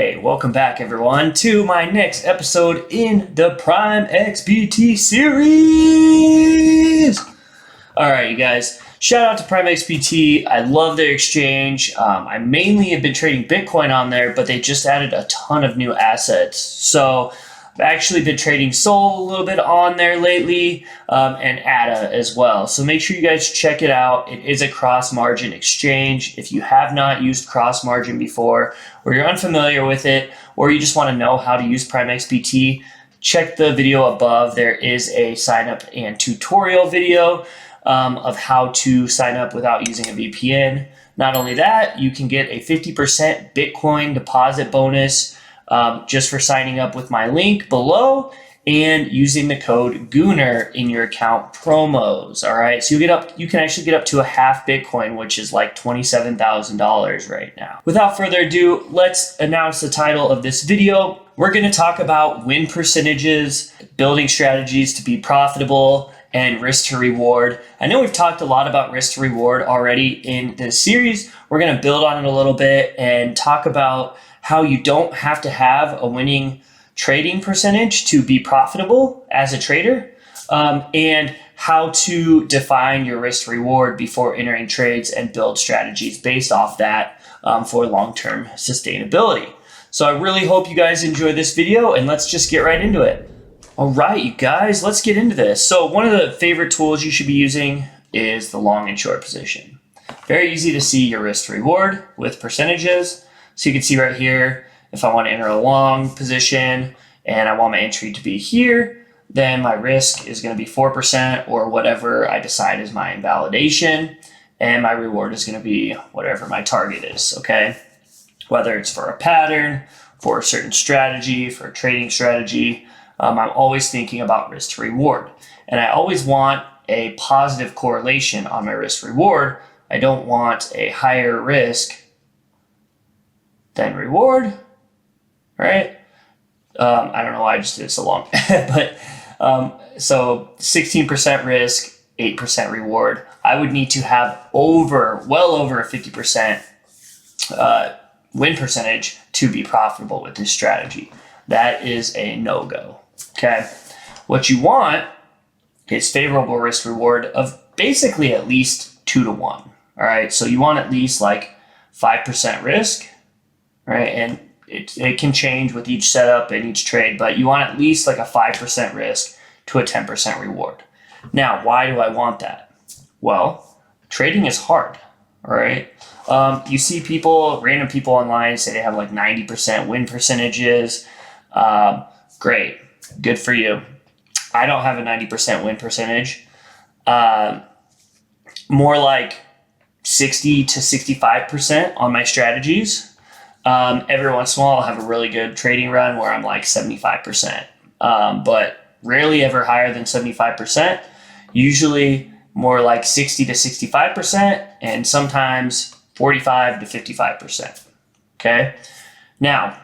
Hey, welcome back everyone to my next episode in the PrimeXBT series. All right, you guys, shout out to PrimeXBT. I love their exchange. I mainly have been trading Bitcoin on there, but they just added a ton of new assets. So I've actually been trading Sol a little bit on there lately, and ADA as well. So make sure you guys check it out. It is a cross-margin exchange. If you have not used cross-margin before, or you're unfamiliar with it, or you just want to know how to use PrimeXBT, check the video above. There is a sign-up and tutorial video of how to sign up without using a VPN. Not only that, you can get a 50% Bitcoin deposit bonus just for signing up with my link below and using the code Gooner in your account promos. All right, so you can actually get up to a half Bitcoin, which is like $27,000 right now. Without further ado, let's announce the title of this video. We're going to talk about win percentages, building strategies to be profitable, and risk to reward. I know we've talked a lot about risk to reward already in this series. We're going to build on it a little bit and talk about how you don't have to have a winning trading percentage to be profitable as a trader, and how to define your risk to reward before entering trades and build strategies based off that for long-term sustainability. So I really hope you guys enjoy this video, and let's just get right into it. All right, you guys, let's get into this. So one of the favorite tools you should be using is the long and short position. Very easy to see your risk to reward with percentages. So you can see right here, if I want to enter a long position and I want my entry to be here, then my risk is going to be 4% or whatever I decide is my invalidation. And my reward is going to be whatever my target is, okay? Whether it's for a pattern, for a certain strategy, for a trading strategy, I'm always thinking about risk to reward. And I always want a positive correlation on my risk to reward. I don't want a higher risk than reward, right? I don't know why I just did it so long, but so 16% risk, 8% reward. I would need to have well over a 50% win percentage to be profitable with this strategy. That is a no-go, okay? What you want is favorable risk reward of basically at least 2 to 1, all right? So you want at least like 5% risk, right? And it can change with each setup and each trade, but you want at least like a 5% risk to a 10% reward. Now, why do I want that? Well, trading is hard, all right? You see random people online say they have like 90% win percentages. Great, good for you. I don't have a 90% win percentage. More like 60 to 65% on my strategies. Every once in a while, I'll have a really good trading run where I'm like 75%, but rarely ever higher than 75%, usually more like 60 to 65%, and sometimes 45 to 55%, okay? Now,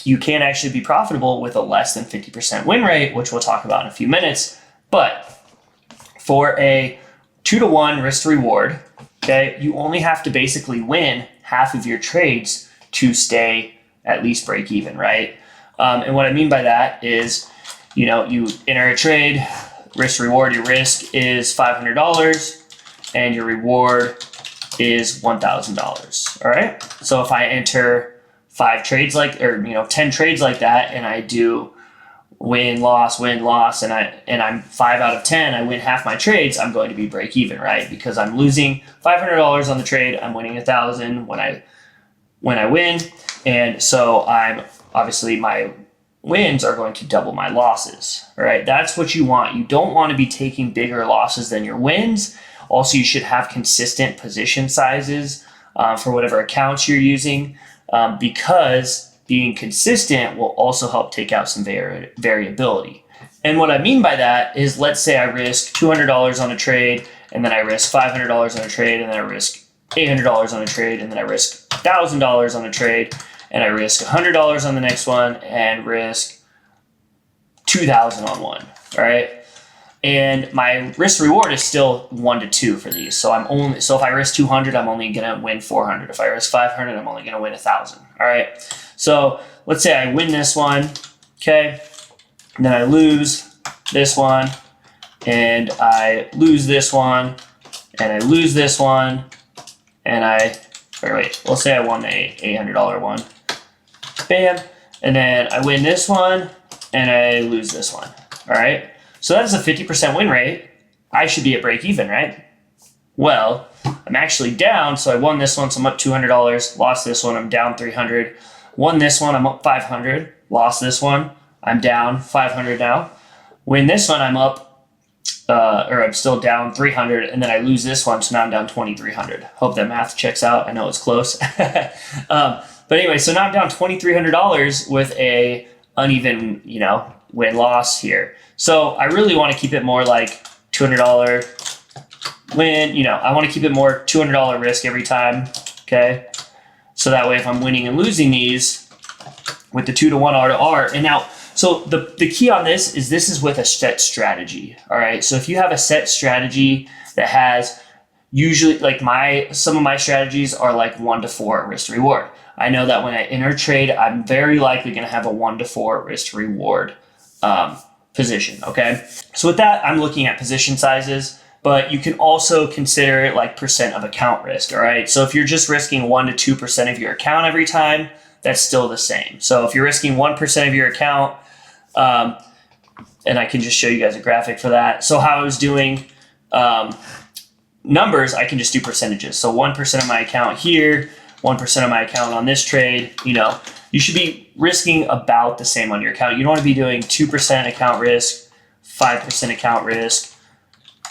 you can actually be profitable with a less than 50% win rate, which we'll talk about in a few minutes, but for a 2 to 1 risk to reward, okay, you only have to basically win half of your trades to stay at least break even, right? And what I mean by that is, you enter a trade, risk to reward, your risk is $500 and your reward is $1,000, all right? So if I enter 10 trades like that, and I do win, loss, and I'm 5 out of 10, I win half my trades, I'm going to be break even, right? Because I'm losing $500 on the trade, I'm winning $1,000 when I win, and so obviously my wins are going to double my losses, all right? That's what you want. You don't want to be taking bigger losses than your wins. Also, you should have consistent position sizes for whatever accounts you're using, because being consistent will also help take out some variability. And what I mean by that is, let's say I risk $200 on a trade, and then I risk $500 on a trade, and then I risk $800 on a trade, and then I risk $1,000 on a trade, and I risk $100 on the next one, and risk $2,000 on one, all right? and my risk reward is still 1 to 2 for these. So if I risk 200, I'm only going to win 400. If I risk 500, I'm only going to win 1,000. All right. So let's say I win this one. Okay. And then I lose this one, and I lose this one, and I lose this one, and let's say I won the $800 one. Bam. And then I win this one, and I lose this one. All right. So that is a 50% win rate. I should be at break even, right? Well, I'm actually down. So I won this one, so I'm up $200. Lost this one, I'm down $300. Won this one, I'm up $500. Lost this one, I'm down $500 now. Win this one, I'm up, I'm still down $300, and then I lose this one, so now I'm down $2,300. Hope that math checks out. I know it's close. But anyway, so now I'm down $2,300 with a uneven, win-loss here. So I really want to keep it more like $200 win. I want to keep it more $200 risk every time. Okay. So that way, if I'm winning and losing these with the 2 to 1 R to R, and now, so the key on this is with a set strategy. All right. So if you have a set strategy that has usually some of my strategies are like 1 to 4 risk to reward. I know that when I enter a trade, I'm very likely going to have a 1 to 4 risk to reward position. Okay. So with that, I'm looking at position sizes, but you can also consider like percent of account risk. All right. So if you're just risking 1 to 2% of your account every time, that's still the same. So if you're risking 1% of your account, and I can just show you guys a graphic for that. So how I was doing numbers, I can just do percentages. So 1% of my account here, 1% of my account on this trade, you should be risking about the same on your account. You don't want to be doing 2% account risk, 5% account risk,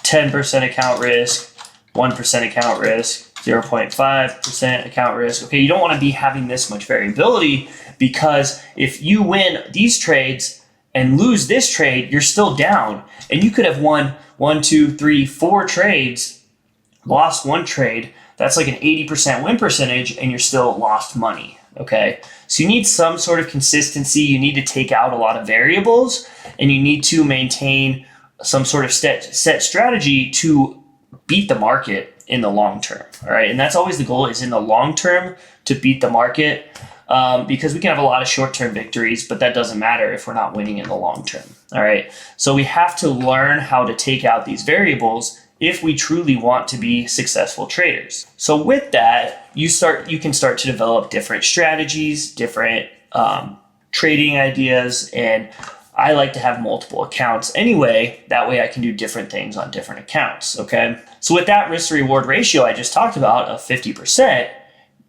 10% account risk, 1% account risk, 0.5% account risk. Okay, you don't want to be having this much variability, because if you win these trades and lose this trade, you're still down. And you could have won 1, 2, 3, 4 trades, lost 1 trade. That's like an 80% win percentage, and you're still lost money. Okay, so you need some sort of consistency. You need to take out a lot of variables, and you need to maintain some sort of set strategy to beat the market in the long term. All right, and that's always the goal, is in the long term to beat the market, because we can have a lot of short-term victories, but that doesn't matter if we're not winning in the long term. All right, so we have to learn how to take out these variables if we truly want to be successful traders. So with that, you can start to develop different strategies, different trading ideas, and I like to have multiple accounts anyway. That way I can do different things on different accounts, okay? So with that risk to reward ratio I just talked about of 50%,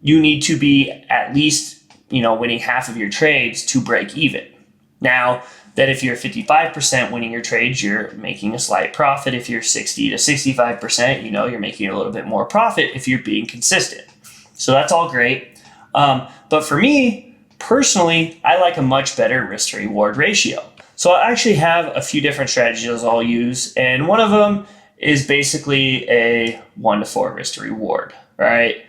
you need to be at least, winning half of your trades to break even. Now, that if you're 55% winning your trades, you're making a slight profit. If you're 60 to 65%, you're making a little bit more profit if you're being consistent. So that's all great. But for me, personally, I like a much better risk to reward ratio. So I actually have a few different strategies I'll use, and one of them is basically a 1 to 4 risk to reward, right?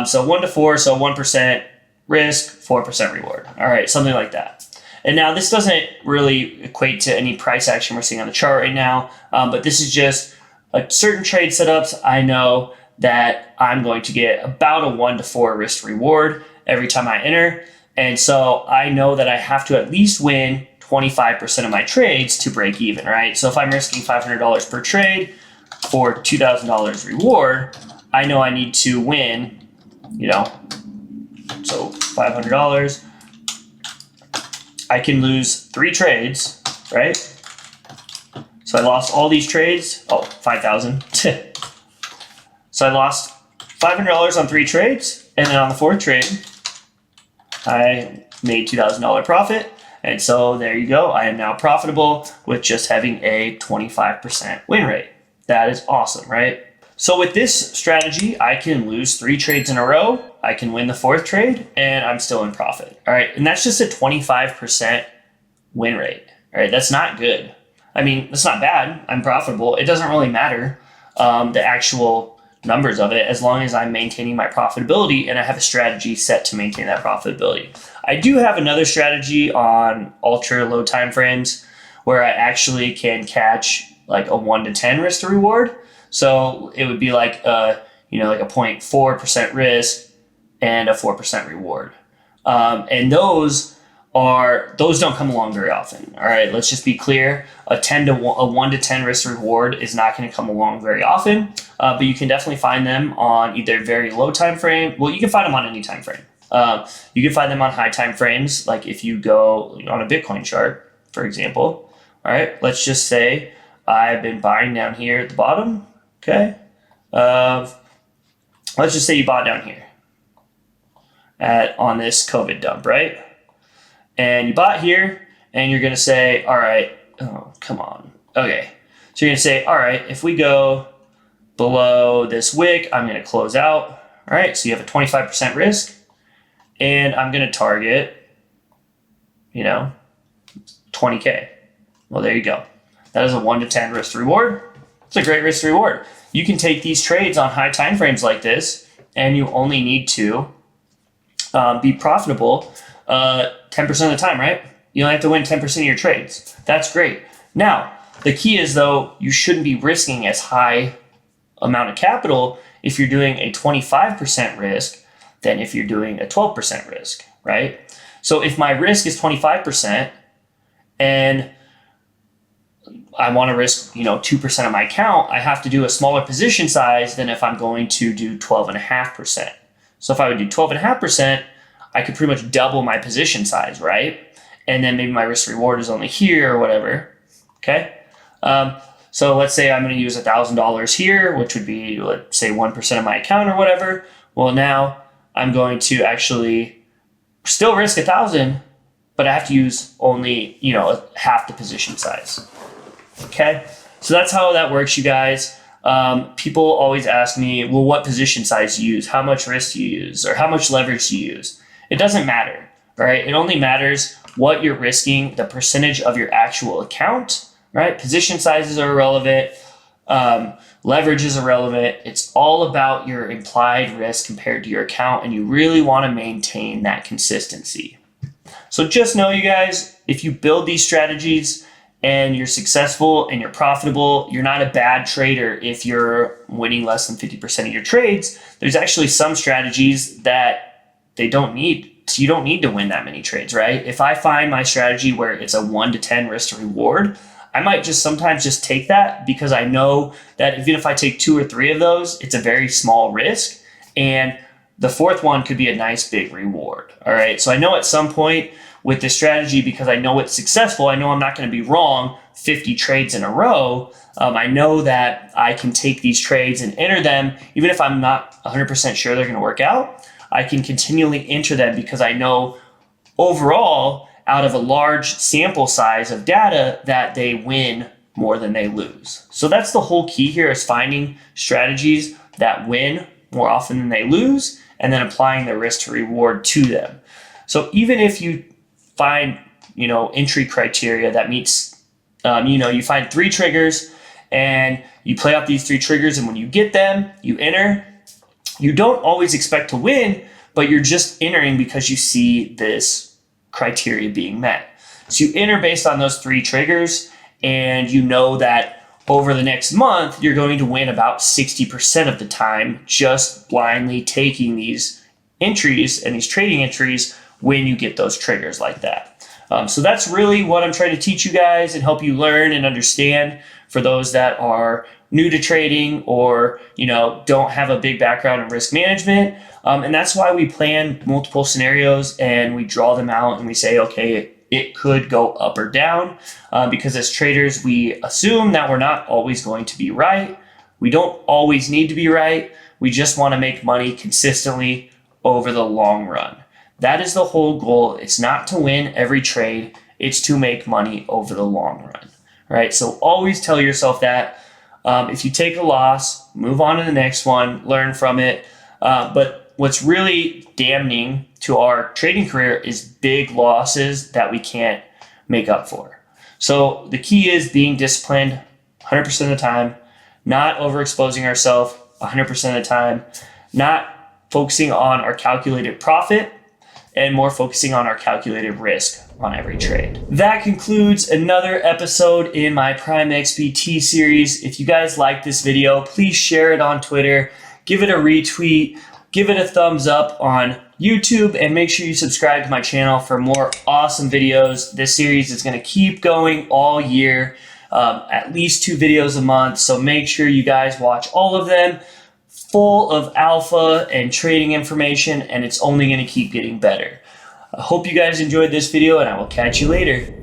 So 1 to 4, so 1% risk, 4% reward. All right, something like that. And now this doesn't really equate to any price action we're seeing on the chart right now, but this is just a certain trade setups. I know that I'm going to get about a 1 to 4 risk to reward every time I enter. And so I know that I have to at least win 25% of my trades to break even, right? So if I'm risking $500 per trade for $2,000 reward, I know I need to win, so $500. I can lose 3 trades, right? So I lost all these trades. Oh, 5,000. So I lost $500 on 3 trades. And then on the 4th trade, I made $2,000 profit. And so there you go. I am now profitable with just having a 25% win rate. That is awesome, right? So with this strategy, I can lose 3 trades in a row. I can win the 4th trade, and I'm still in profit. All right, and that's just a 25% win rate. All right, that's not good. I mean, that's not bad. I'm profitable. It doesn't really matter the actual numbers of it, as long as I'm maintaining my profitability and I have a strategy set to maintain that profitability. I do have another strategy on ultra low time frames where I actually can catch like a 1 to 10 risk to reward. So it would be like like a 0.4% risk and a 4% reward. And those don't come along very often. All right, let's just be clear. A 1 to 10 risk reward is not going to come along very often, but you can definitely find them on either very low time frame. Well, you can find them on any time frame. You can find them on high time frames, like if you go on a Bitcoin chart, for example. All right, let's just say I've been buying down here at the bottom. Okay, let's just say you bought down here on this COVID dump, right? And you bought here, and you're going to say, all right, oh, come on. Okay. So you're going to say, all right, if we go below this wick, I'm going to close out. All right. So you have a 25% risk, and I'm going to target, 20K. Well, there you go. That is a 1 to 10 risk to reward. It's a great risk to reward. You can take these trades on high time frames like this, and you only need to be profitable 10% of the time, right? You only have to win 10% of your trades. That's great. Now, the key is, though, you shouldn't be risking as high amount of capital if you're doing a 25% risk than if you're doing a 12% risk, right? So if my risk is 25% and I want to risk, 2% of my account, I have to do a smaller position size than if I'm going to do 12.5%. So if I would do 12.5%, I could pretty much double my position size, right? And then maybe my risk reward is only here or whatever, okay? So let's say I'm going to use $1,000 here, which would be, let's say, 1% of my account or whatever. Well, now I'm going to actually still risk 1,000, but I have to use only, half the position size, okay? So that's how that works, you guys. People always ask me, well, what position size do you use? How much risk do you use? Or how much leverage do you use? It doesn't matter, right? It only matters what you're risking, the percentage of your actual account, right? Position sizes are irrelevant. Leverage is irrelevant. It's all about your implied risk compared to your account, and you really want to maintain that consistency. So just know, you guys, if you build these strategies and you're successful and you're profitable, you're not a bad trader if you're winning less than 50% of your trades. There's actually some strategies that you don't need to win that many trades, right? If I find my strategy where it's a 1 to 10 risk to reward, I might sometimes just take that because I know that even if I take 2 or 3 of those, it's a very small risk. And the fourth one could be a nice big reward. All right. So I know at some point with this strategy, because I know it's successful, I know I'm not going to be wrong 50 trades in a row. I know that I can take these trades and enter them, even if I'm not 100% sure they're going to work out. I can continually enter them because I know overall, out of a large sample size of data, that they win more than they lose. So that's the whole key here, is finding strategies that win more often than they lose and then applying the risk to reward to them. So even if you find, entry criteria that meets, you find 3 triggers and you play out these 3 triggers, and when you get them, you enter. You don't always expect to win, but you're just entering because you see this criteria being met. So you enter based on those 3 triggers, and you know that over the next month, you're going to win about 60% of the time just blindly taking these entries and these trading entries when you get those triggers like that. So that's really what I'm trying to teach you guys and help you learn and understand for those that are new to trading or, don't have a big background in risk management. And that's why we plan multiple scenarios and we draw them out and we say, okay, it could go up or down, because as traders, we assume that we're not always going to be right. We don't always need to be right. We just want to make money consistently over the long run. That is the whole goal. It's not to win every trade. It's to make money over the long run, right? So always tell yourself that. If you take a loss, move on to the next one, learn from it. But what's really damning to our trading career is big losses that we can't make up for. So the key is being disciplined 100% of the time, not overexposing ourselves 100% of the time, not focusing on our calculated profit, and more focusing on our calculated risk on every trade. That concludes another episode in my PrimeXBT series. If you guys like this video, please share it on Twitter, give it a retweet, give it a thumbs up on YouTube, and make sure you subscribe to my channel for more awesome videos. This series is going to keep going all year, at least 2 videos a month, so make sure you guys watch all of them. Full of alpha and trading information, and it's only going to keep getting better. I hope you guys enjoyed this video, and I will catch you later.